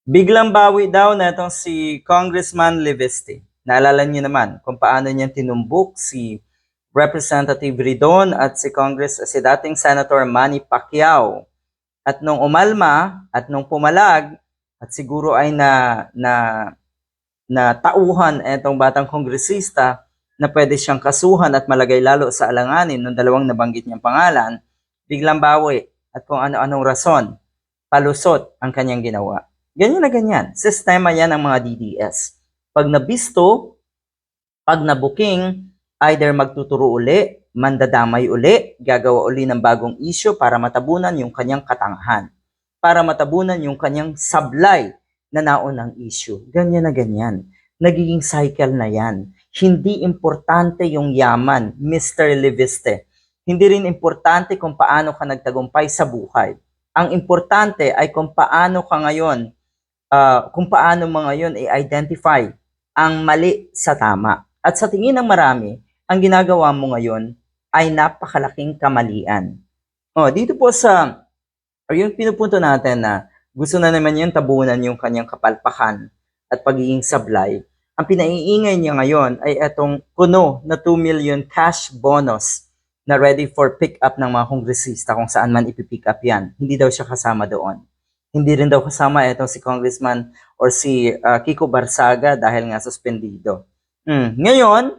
Biglang bawi daw na itong si Congressman Liveste. Naalala niyo naman kung paano niya tinumbok si Representative Ridon at si dating Senator Manny Pacquiao. At nung umalma at nung pumalag at siguro ay na tauhan itong batang kongresista na pwede siyang kasuhan at malagay lalo sa alanganin ng dalawang nabanggit niyang pangalan, biglang bawi at kung ano-anong rason, palusot ang kanyang ginawa. Ganyan na ganyan. Sistema yan ng mga DDS. Pag nabisto, pag nabuking, either magtuturo uli, mandadamay uli, gagawa uli ng bagong issue para matabunan yung kanyang katangahan. Para matabunan yung kanyang sablay na naunang issue. Ganyan na ganyan. Nagiging cycle na yan. Hindi importante yung yaman, Mr. Liviste. Hindi rin importante kung paano ka nagtagumpay sa buhay. Ang importante ay kung paano ka ngayon kung paano mo ngayon i-identify ang mali sa tama. At sa tingin ng marami, ang ginagawa mo ngayon ay napakalaking kamalian. Dito po yung pinupunto natin na gusto na naman yung tabunan yung kanyang kapalpakan at pagiging sablay. Ang pinaiingay niya ngayon ay itong kuno na 2 million cash bonus na ready for pick up ng mga kongresista kung saan man ipipick up yan. Hindi daw siya kasama doon. Hindi rin daw kasama itong si Congressman or si Kiko Barsaga dahil nga suspendido. Ngayon,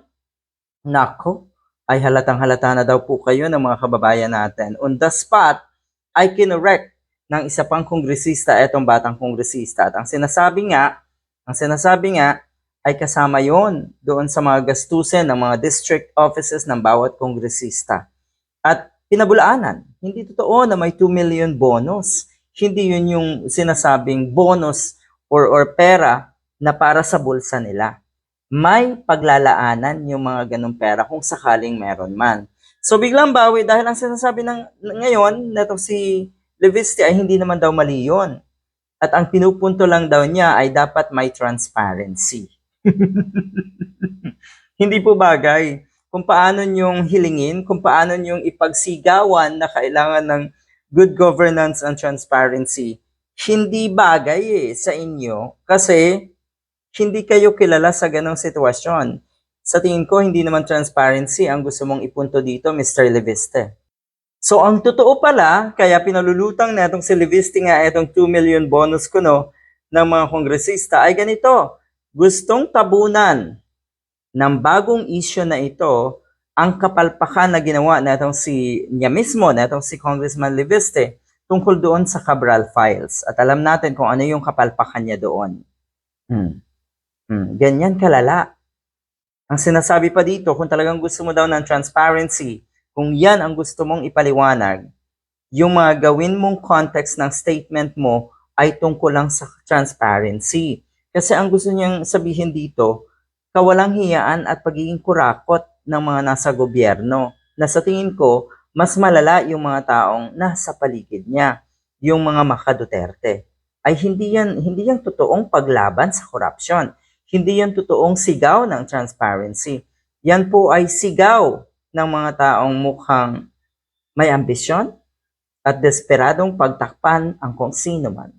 nako, ay halatang halata na daw po kayo ng mga kababayan natin. On the spot, ay kinorek ng isa pang kongresista itong batang kongresista. At ang sinasabi nga ay kasama yon doon sa mga gastusin ng mga district offices ng bawat kongresista. At pinabulaanan, hindi totoo na may 2 million bonus. Hindi yun yung sinasabing bonus or pera na para sa bulsa nila. May paglalaanan yung mga ganong pera kung sakaling meron man. So biglang bawi dahil ang sinasabi ngayon na si Liviste ay hindi naman daw mali yun. At ang pinupunto lang daw niya ay dapat may transparency. Hindi po bagay kung paano yung hilingin, kung paano yung ipagsigawan na kailangan ng good governance and transparency, hindi bagay sa inyo kasi hindi kayo kilala sa ganong sitwasyon. Sa tingin ko, hindi naman transparency ang gusto mong ipunto dito, Mr. Liviste. So, ang totoo pala, kaya pinalulutang na itong si Liviste nga itong 2 million bonus kuno ng mga kongresista ay ganito. Gustong tabunan ng bagong issue na ito ang kapalpakan na ginawa na itong niya mismo, na itong si Congressman Liviste tungkol doon sa Cabral Files. At alam natin kung ano yung kapalpakan niya doon. Ganyan kalala. Ang sinasabi pa dito, kung talagang gusto mo daw ng transparency, kung yan ang gusto mong ipaliwanag, yung mga gawin mong context ng statement mo ay tungkol lang sa transparency. Kasi ang gusto niyang sabihin dito, kawalang hiyaan at pagiging kurakot ng mga nasa gobyerno na sa tingin ko, mas malala yung mga taong nasa paligid niya, yung mga maka-Duterte. Ay hindi yan totoong paglaban sa korupsyon. Hindi yan totoong sigaw ng transparency. Yan po ay sigaw ng mga taong mukhang may ambisyon at desperadong pagtakpan ang kung sino man.